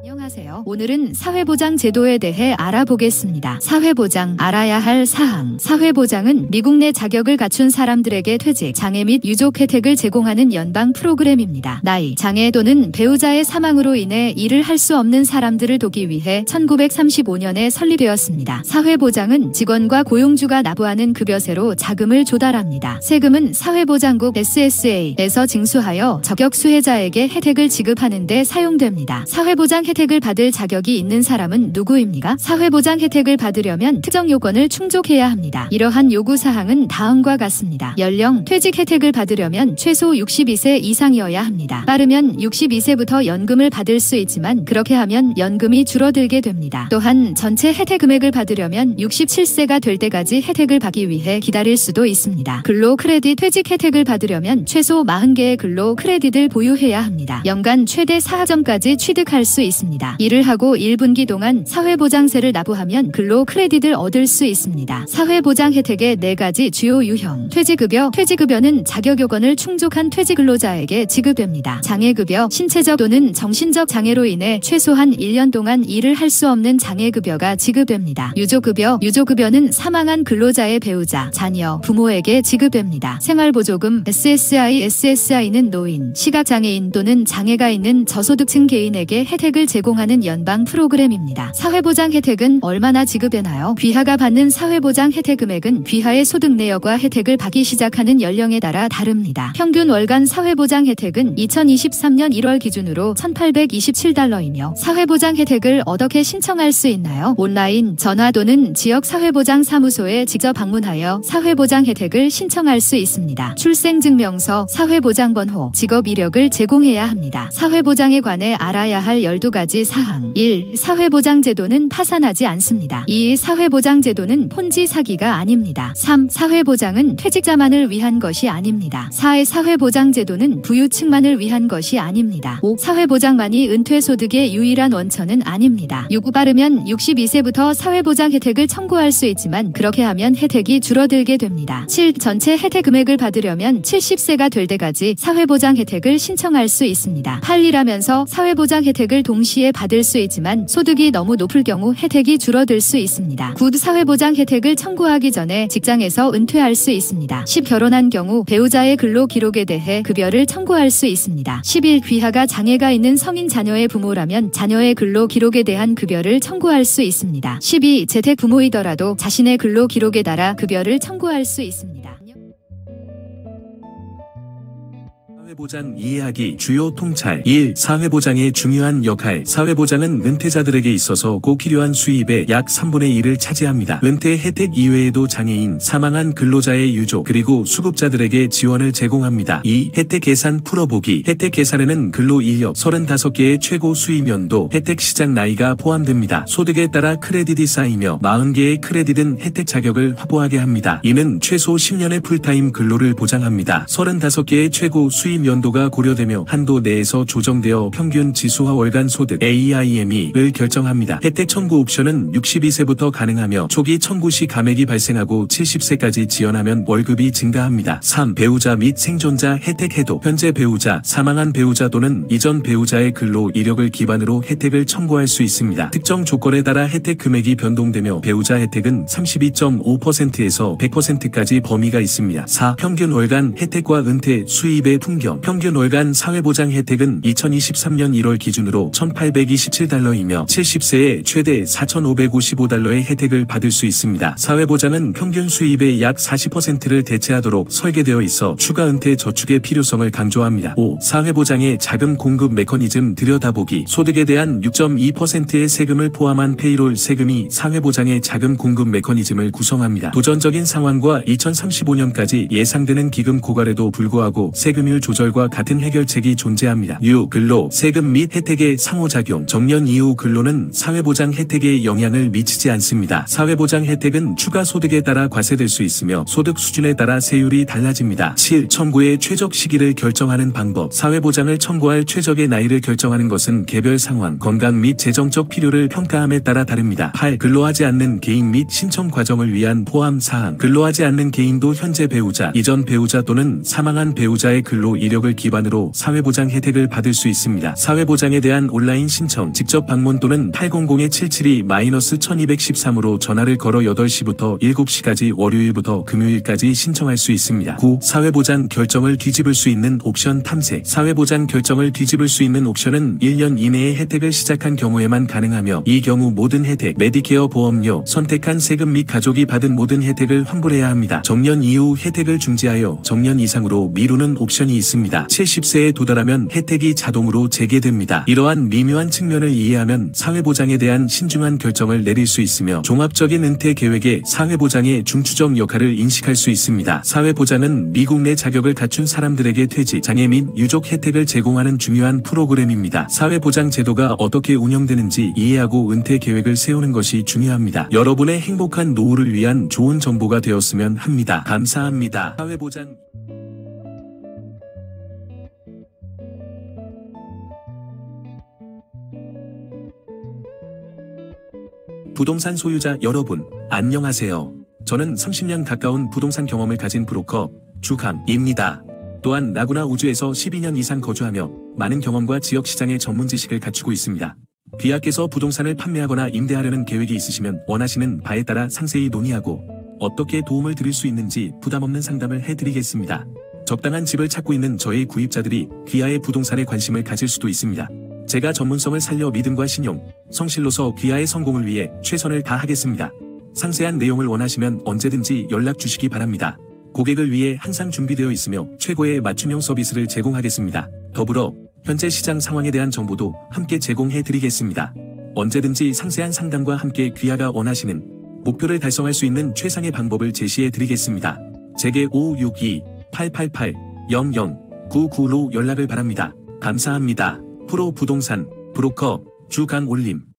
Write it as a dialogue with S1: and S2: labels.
S1: 안녕하세요. 오늘은 사회보장 제도에 대해 알아보겠습니다. 사회보장, 알아야 할 사항. 사회보장은 미국 내 자격을 갖춘 사람들에게 퇴직, 장애 및 유족 혜택을 제공하는 연방 프로그램입니다. 나이, 장애 또는 배우자의 사망으로 인해 일을 할 수 없는 사람들을 돕기 위해 1935년에 설립되었습니다. 사회보장은 직원과 고용주가 납부하는 급여세로 자금을 조달합니다. 세금은 사회보장국 SSA에서 징수하여 저격 수혜자에게 혜택을 지급하는 데 사용됩니다. 사회보장 혜택을 받을 자격이 있는 사람은 누구입니까? 사회보장 혜택을 받으려면 특정 요건을 충족해야 합니다. 이러한 요구사항은 다음과 같습니다. 연령, 퇴직 혜택을 받으려면 최소 62세 이상이어야 합니다. 빠르면 62세부터 연금을 받을 수 있지만 그렇게 하면 연금이 줄어들게 됩니다. 또한 전체 혜택 금액을 받으려면 67세가 될 때까지 혜택을 받기 위해 기다릴 수도 있습니다. 근로 크레딧, 퇴직 혜택을 받으려면 최소 40개의 근로 크레딧을 보유해야 합니다. 연간 최대 4점까지 취득할 수 있습니다. 일을 하고 1분기 동안 사회보장세를 납부하면 근로 크레딧을 얻을 수 있습니다. 사회보장 혜택의 4가지 주요 유형. 퇴직급여. 퇴직급여는 자격 요건을 충족한 퇴직 근로자에게 지급됩니다. 장애급여. 신체적 또는 정신적 장애로 인해 최소한 1년 동안 일을 할 수 없는 장애급여가 지급됩니다. 유족급여. 유족급여는 사망한 근로자의 배우자, 자녀, 부모에게 지급됩니다. 생활보조금. SSI. SSI는 노인, 시각장애인 또는 장애가 있는 저소득층 개인에게 혜택을 제공하는 연방 프로그램입니다. 사회보장 혜택은 얼마나 지급되나요? 귀하가 받는 사회보장 혜택 금액은 귀하의 소득 내역과 혜택을 받기 시작하는 연령에 따라 다릅니다. 평균 월간 사회보장 혜택은 2023년 1월 기준으로 $1,827이며 사회보장 혜택을 어떻게 신청할 수 있나요? 온라인, 전화 또는 지역 사회보장 사무소에 직접 방문하여 사회보장 혜택을 신청할 수 있습니다. 출생증명서, 사회보장번호, 직업 이력을 제공해야 합니다. 사회보장에 관해 알아야 할 12가지 사항. 1. 사회보장제도는 파산하지 않습니다. 2. 사회보장제도는 폰지 사기가 아닙니다. 3. 사회보장은 퇴직자만을 위한 것이 아닙니다. 4. 사회보장제도는 부유층만을 위한 것이 아닙니다. 5. 사회보장만이 은퇴소득의 유일한 원천은 아닙니다. 6. 빠르면 62세부터 사회보장 혜택을 청구할 수 있지만 그렇게 하면 혜택이 줄어들게 됩니다. 7. 전체 혜택 금액을 받으려면 70세가 될 때까지 사회보장 혜택을 신청할 수 있습니다. 8. 일하면서 사회보장 혜택을 동시에 받을 수 있지만 소득이 너무 높을 경우 혜택이 줄어들 수 있습니다. 9. 사회보장 혜택을 청구하기 전에 직장에서 은퇴할 수 있습니다. 10. 결혼한 경우 배우자의 근로 기록에 대해 급여를 청구할 수 있습니다. 11. 귀하가 장애가 있는 성인 자녀의 부모라면 자녀의 근로 기록에 대한 급여를 청구할 수 있습니다. 12. 재택 부모이더라도 자신의 근로 기록에 따라 급여를 청구할 수 있습니다.
S2: 사회보장 이해하기 주요 통찰. 1. 사회보장의 중요한 역할. 사회보장은 은퇴자들에게 있어서 꼭 필요한 수입의 약 3분의 1을 차지합니다. 은퇴 혜택 이외에도 장애인, 사망한 근로자의 유족, 그리고 수급자들에게 지원을 제공합니다. 2. 혜택 계산 풀어보기. 혜택 계산에는 근로 인력 35개의 최고 수입 연도, 혜택 시작 나이가 포함됩니다. 소득에 따라 크레딧이 쌓이며 40개의 크레딧은 혜택 자격을 확보하게 합니다. 이는 최소 10년의 풀타임 근로를 보장합니다. 35개의 최고 수입 연도가 고려되며 한도 내에서 조정되어 평균 지수와 월간 소득 AIME를 결정합니다. 혜택 청구 옵션은 62세부터 가능하며 초기 청구 시 감액이 발생하고 70세까지 지연하면 월급이 증가합니다. 3. 배우자 및 생존자 혜택 해도. 현재 배우자, 사망한 배우자 또는 이전 배우자의 근로 이력을 기반으로 혜택을 청구할 수 있습니다. 특정 조건에 따라 혜택 금액이 변동되며 배우자 혜택은 32.5%에서 100%까지 범위가 있습니다. 4. 평균 월간 혜택과 은퇴 수입의 풍경. 평균 월간 사회보장 혜택은 2023년 1월 기준으로 $1,827이며 70세에 최대 $4,555의 혜택을 받을 수 있습니다. 사회보장은 평균 수입의 약 40%를 대체하도록 설계되어 있어 추가 은퇴 저축의 필요성을 강조합니다. 5. 사회보장의 자금 공급 메커니즘 들여다보기. 소득에 대한 6.2%의 세금을 포함한 페이롤 세금이 사회보장의 자금 공급 메커니즘을 구성합니다. 도전적인 상황과 2035년까지 예상되는 기금 고갈에도 불구하고 세금률 조절과 같은 해결책이 존재합니다. 6. 근로, 세금 및 혜택의 상호작용. 정년 이후 근로는 사회보장 혜택에 영향을 미치지 않습니다. 사회보장 혜택은 추가 소득에 따라 과세될 수 있으며 소득 수준에 따라 세율이 달라집니다. 7. 청구의 최적 시기를 결정하는 방법. 사회보장을 청구할 최적의 나이를 결정하는 것은 개별 상황, 건강 및 재정적 필요를 평가함에 따라 다릅니다. 8. 근로하지 않는 개인 및 신청 과정을 위한 포함 사항. 근로하지 않는 개인도 현재 배우자, 이전 배우자 또는 사망한 배우자의 근로 이력 이력을 기반으로 사회보장 혜택을 받을 수 있습니다. 사회보장에 대한 온라인 신청, 직접 방문 또는 800-772-1213으로 전화를 걸어 8시부터 7시까지 월요일부터 금요일까지 신청할 수 있습니다. 9. 사회보장 결정을 뒤집을 수 있는 옵션 탐색. 사회보장 결정을 뒤집을 수 있는 옵션은 1년 이내에 혜택을 시작한 경우에만 가능하며, 이 경우 모든 혜택, 메디케어 보험료, 선택한 세금 및 가족이 받은 모든 혜택을 환불해야 합니다. 정년 이후 혜택을 중지하여 정년 이상으로 미루는 옵션이 있습니다. 70세에 도달하면 혜택이 자동으로 재개됩니다. 이러한 미묘한 측면을 이해하면 사회보장에 대한 신중한 결정을 내릴 수 있으며, 종합적인 은퇴 계획에 사회보장의 중추적 역할을 인식할 수 있습니다. 사회보장은 미국 내 자격을 갖춘 사람들에게 퇴직, 장애 및 유족 혜택을 제공하는 중요한 프로그램입니다. 사회보장 제도가 어떻게 운영되는지 이해하고 은퇴 계획을 세우는 것이 중요합니다. 여러분의 행복한 노후를 위한 좋은 정보가 되었으면 합니다. 감사합니다. 사회보장 부동산 소유자 여러분, 안녕하세요. 저는 30년 가까운 부동산 경험을 가진 브로커 주강입니다. 또한 라구나 우주에서 12년 이상 거주하며 많은 경험과 지역 시장의 전문 지식을 갖추고 있습니다. 귀하께서 부동산을 판매하거나 임대하려는 계획이 있으시면 원하시는 바에 따라 상세히 논의하고 어떻게 도움을 드릴 수 있는지 부담없는 상담을 해드리겠습니다. 적당한 집을 찾고 있는 저희 구입자들이 귀하의 부동산에 관심을 가질 수도 있습니다. 제가 전문성을 살려 믿음과 신용, 성실로서 귀하의 성공을 위해 최선을 다하겠습니다. 상세한 내용을 원하시면 언제든지 연락 주시기 바랍니다. 고객을 위해 항상 준비되어 있으며 최고의 맞춤형 서비스를 제공하겠습니다. 더불어 현재 시장 상황에 대한 정보도 함께 제공해 드리겠습니다. 언제든지 상세한 상담과 함께 귀하가 원하시는 목표를 달성할 수 있는 최상의 방법을 제시해 드리겠습니다. 제게 562-888-0099로 연락을 바랍니다. 감사합니다. 프로 부동산 브로커 주강올림.